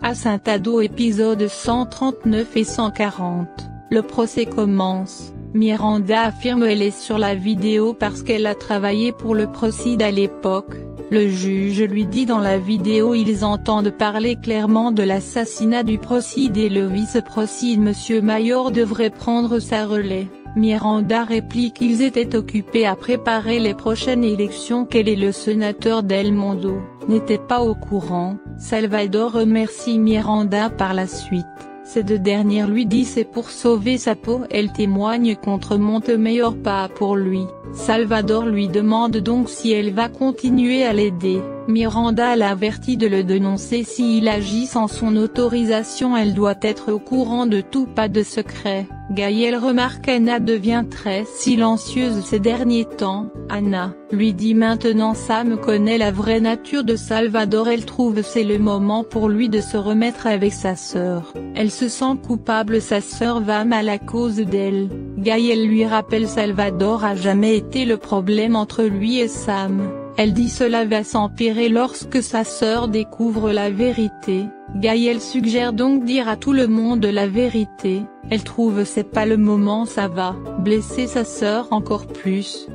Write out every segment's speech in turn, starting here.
À Saint-Ado épisodes 139 et 140, le procès commence. Miranda affirme elle est sur la vidéo parce qu'elle a travaillé pour le Procide à l'époque. Le juge lui dit dans la vidéo ils entendent parler clairement de l'assassinat du Procide et le vice-Procide Monsieur Mayor devrait prendre sa relais. Miranda réplique qu'ils étaient occupés à préparer les prochaines élections qu'elle et le sénateur Del Mondo n'étaient pas au courant. Salvador remercie Miranda par la suite. Ces deux dernières lui disent c'est pour sauver sa peau. Elle témoigne contre Montemayor pas pour lui. Salvador lui demande donc si elle va continuer à l'aider. Miranda l'avertit de le dénoncer s'il agit sans son autorisation. Elle doit être au courant de tout, pas de secret. Gaël remarque Anna devient très silencieuse ces derniers temps. Anna lui dit maintenant Sam connaît la vraie nature de Salvador. Elle trouve c'est le moment pour lui de se remettre avec sa sœur. Elle se sent coupable, sa sœur va mal à cause d'elle. Gaël lui rappelle Salvador a jamais été le problème entre lui et Sam. Elle dit cela va s'empirer lorsque sa sœur découvre la vérité. Gaël suggère donc dire à tout le monde la vérité. Elle trouve c'est pas le moment, ça va blesser sa sœur encore plus.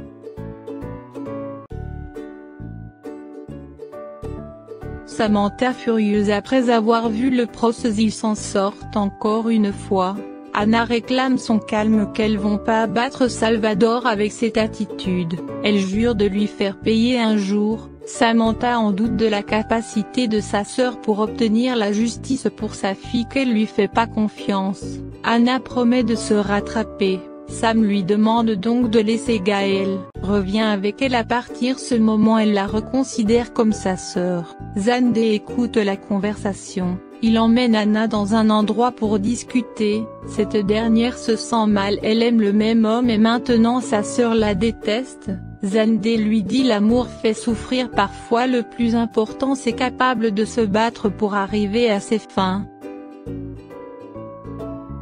Samantha furieuse après avoir vu le procès, ils s'en sortent encore une fois. Anna réclame son calme qu'elles vont pas abattre Salvador avec cette attitude. Elle jure de lui faire payer un jour. Samantha en doute de la capacité de sa sœur pour obtenir la justice pour sa fille qu'elle lui fait pas confiance. Anna promet de se rattraper. Sam lui demande donc de laisser Gaël, revient avec elle à partir ce moment elle la reconsidère comme sa sœur. Zandé écoute la conversation. Il emmène Anna dans un endroit pour discuter. Cette dernière se sent mal, elle aime le même homme et maintenant sa sœur la déteste. Zandé lui dit l'amour fait souffrir parfois, le plus important c'est capable de se battre pour arriver à ses fins.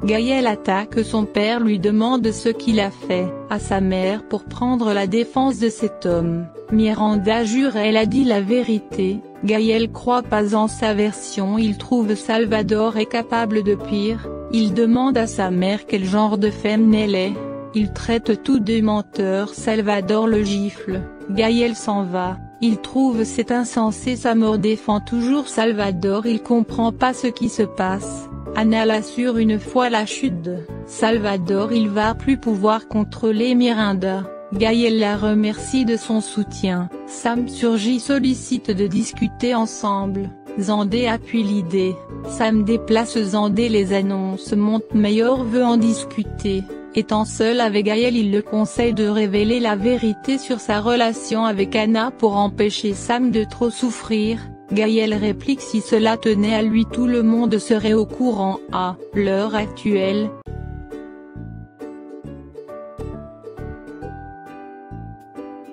Gaël attaque son père, lui demande ce qu'il a fait à sa mère pour prendre la défense de cet homme. Miranda jure elle a dit la vérité. Gaël croit pas en sa version, il trouve Salvador est capable de pire. Il demande à sa mère quel genre de femme elle est. Il traite tous de menteurs, Salvador le gifle. Gaël s'en va. Il trouve c'est insensé, sa mort défend toujours Salvador, il comprend pas ce qui se passe. Anna l'assure une fois la chute de Salvador il va plus pouvoir contrôler Miranda. Gaël la remercie de son soutien. Sam surgit, sollicite de discuter ensemble. Zandé appuie l'idée. Sam déplace Zandé, les annonces Montemayor veut en discuter. Étant seul avec Gaël il le conseille de révéler la vérité sur sa relation avec Anna pour empêcher Sam de trop souffrir. Gaël réplique si cela tenait à lui tout le monde serait au courant à l'heure actuelle.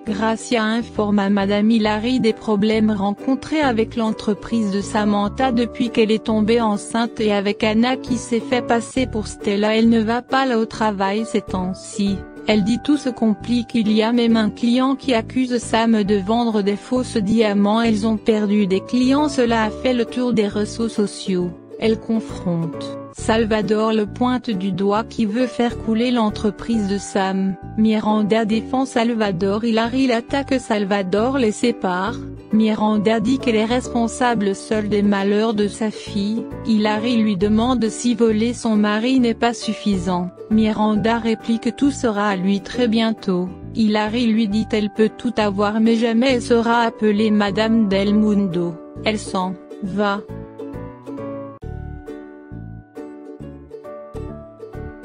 Gracia informe à Madame Hilary des problèmes rencontrés avec l'entreprise de Samantha depuis qu'elle est tombée enceinte et avec Anna qui s'est fait passer pour Stella. Elle ne va pas là au travail ces temps-ci. Elle dit tout se complique, il y a même un client qui accuse Sam de vendre des fausses diamants. Elles ont perdu des clients, cela a fait le tour des réseaux sociaux. Elle confronte Salvador, le pointe du doigt qui veut faire couler l'entreprise de Sam. Miranda défend Salvador, Hilary l'attaque, Salvador les sépare. Miranda dit qu'elle est responsable seule des malheurs de sa fille. Hilary lui demande si voler son mari n'est pas suffisant. Miranda réplique que tout sera à lui très bientôt. Hilary lui dit elle peut tout avoir mais jamais elle sera appelée Madame Del Mondo. Elle s'en va.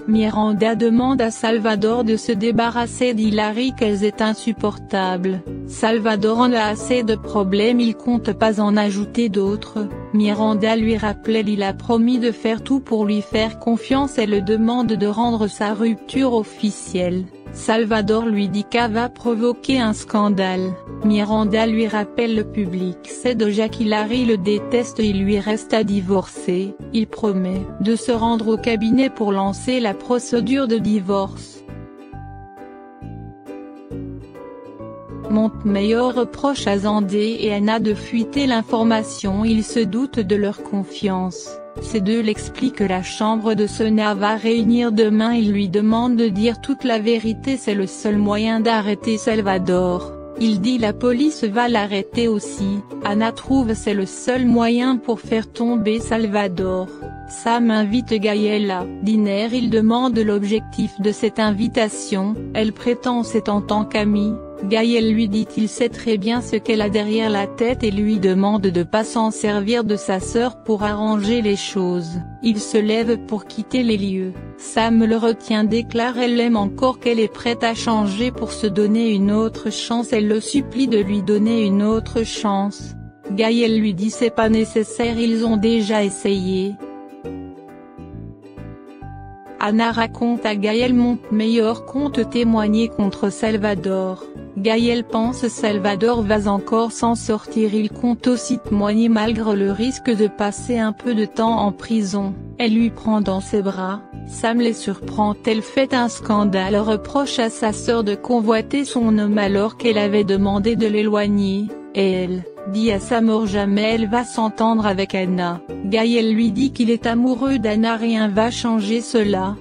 Miranda demande à Salvador de se débarrasser d'Hilary qu'elle est insupportable. Salvador en a assez de problèmes, il compte pas en ajouter d'autres. Miranda lui rappelle il a promis de faire tout pour lui faire confiance et le demande de rendre sa rupture officielle. Salvador lui dit qu'elle va provoquer un scandale. Miranda lui rappelle le public sait déjà qu'Hilary le déteste, il lui reste à divorcer. Il promet de se rendre au cabinet pour lancer la procédure de divorce. Montemayor reproche à Zendé et Anna de fuiter l'information. Il se doute de leur confiance. Ces deux l'expliquent. La chambre de Sena va réunir demain. Il lui demande de dire toute la vérité. C'est le seul moyen d'arrêter Salvador. Il dit la police va l'arrêter aussi. Anna trouve c'est le seul moyen pour faire tomber Salvador. Sam invite Gaëlle à dîner. Il demande l'objectif de cette invitation. Elle prétend c'est en tant qu'amie. Gaëlle lui dit il sait très bien ce qu'elle a derrière la tête et lui demande de pas s'en servir de sa sœur pour arranger les choses. Il se lève pour quitter les lieux. Sam le retient, déclare elle l'aime encore, qu'elle est prête à changer pour se donner une autre chance. Elle le supplie de lui donner une autre chance. Gaëlle lui dit c'est pas nécessaire, ils ont déjà essayé. Anna raconte à Gaëlle Montemayor compte témoigner contre Salvador. Gaëlle pense Salvador va encore s'en sortir. Il compte aussi témoigner malgré le risque de passer un peu de temps en prison. Elle lui prend dans ses bras. Sam les surprend. Elle fait un scandale, reproche à sa sœur de convoiter son homme alors qu'elle avait demandé de l'éloigner, et elle dit à sa mort jamais elle va s'entendre avec Anna. Gaëlle lui dit qu'il est amoureux d'Anna, rien va changer cela.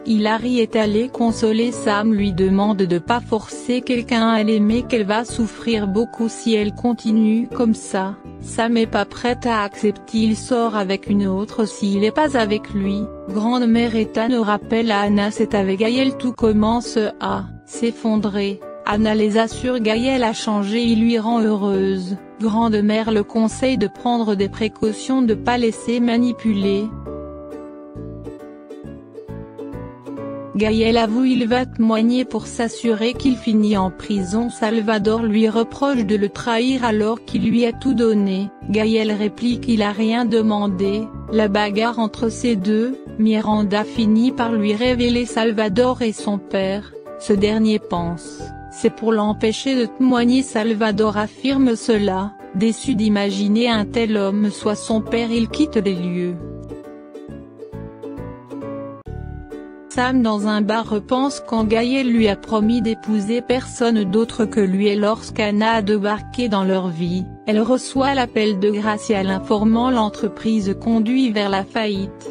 Hilary est allée consoler Sam, lui demande de pas forcer quelqu'un à l'aimer, qu'elle va souffrir beaucoup si elle continue comme ça. Sam est pas prête à accepter, il sort avec une autre s'il est pas avec lui. Grande-mère Ethan rappelle à Anna c'est avec Gaëlle tout commence à s'effondrer. Anna les assure Gaëlle a changé, il lui rend heureuse. Grande-mère le conseille de prendre des précautions, de pas laisser manipuler. Gaëlle avoue il va témoigner pour s'assurer qu'il finit en prison. Salvador lui reproche de le trahir alors qu'il lui a tout donné. Gaëlle réplique qu'il a rien demandé. La bagarre entre ces deux, Miranda finit par lui révéler Salvador et son père. Ce dernier pense c'est pour l'empêcher de témoigner. Salvador affirme cela, déçu d'imaginer un tel homme soit son père. Il quitte les lieux. Sam dans un bar repense quand Gaëlle lui a promis d'épouser personne d'autre que lui, et lorsqu'Anna a débarqué dans leur vie, elle reçoit l'appel de Gracia l'informant l'entreprise conduit vers la faillite.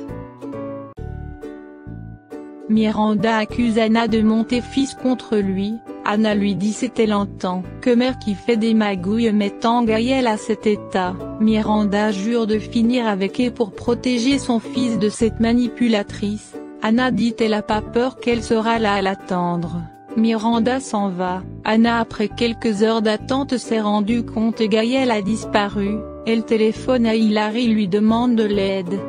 Miranda accuse Anna de monter fils contre lui. Anna lui dit c'est elle en tant que mère qui fait des magouilles, mettant Gaëlle à cet état. Miranda jure de finir avec elle pour protéger son fils de cette manipulatrice. Anna dit elle a pas peur, qu'elle sera là à l'attendre. Miranda s'en va. Anna après quelques heures d'attente s'est rendue compte Gaëlle a disparu. Elle téléphone à Hilary, lui demande de l'aide.